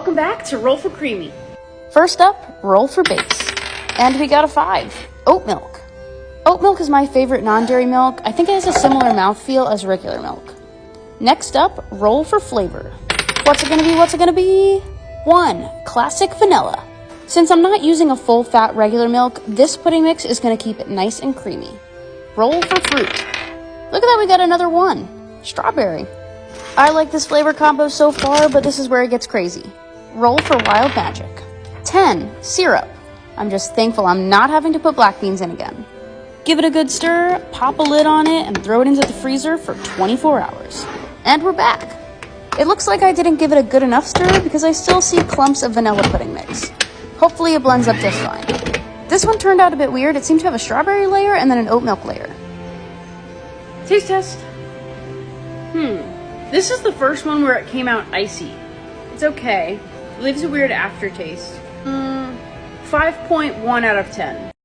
welcome back to Roll for Creamy. First up, roll for base. And we got a 5, oat milk. Oat milk is my favorite non-dairy milk. I think it has a similar mouthfeel as regular milk. Next up, roll for flavor. What's it gonna be? 1, classic vanilla. Since I'm not using a full fat regular milk, this pudding mix is gonna keep it nice and creamy. Roll for fruit. Look at that, we got another 1, strawberry. I like this flavor combo so far, but this is where it gets crazy. Roll for wild magic. 10, syrup. I'm just thankful I'm not having to put black beans in again. Give it a good stir, pop a lid on it, and throw it into the freezer for 24 hours. And we're back. It looks like I didn't give it a good enough stir because I still see clumps of vanilla pudding mix. Hopefully it blends up just fine. This one turned out a bit weird. It seemed to have a strawberry layer and then an oat milk layer. Taste test. This is the first one where it came out icy. It's okay. It leaves a weird aftertaste. 5.1 out of 10.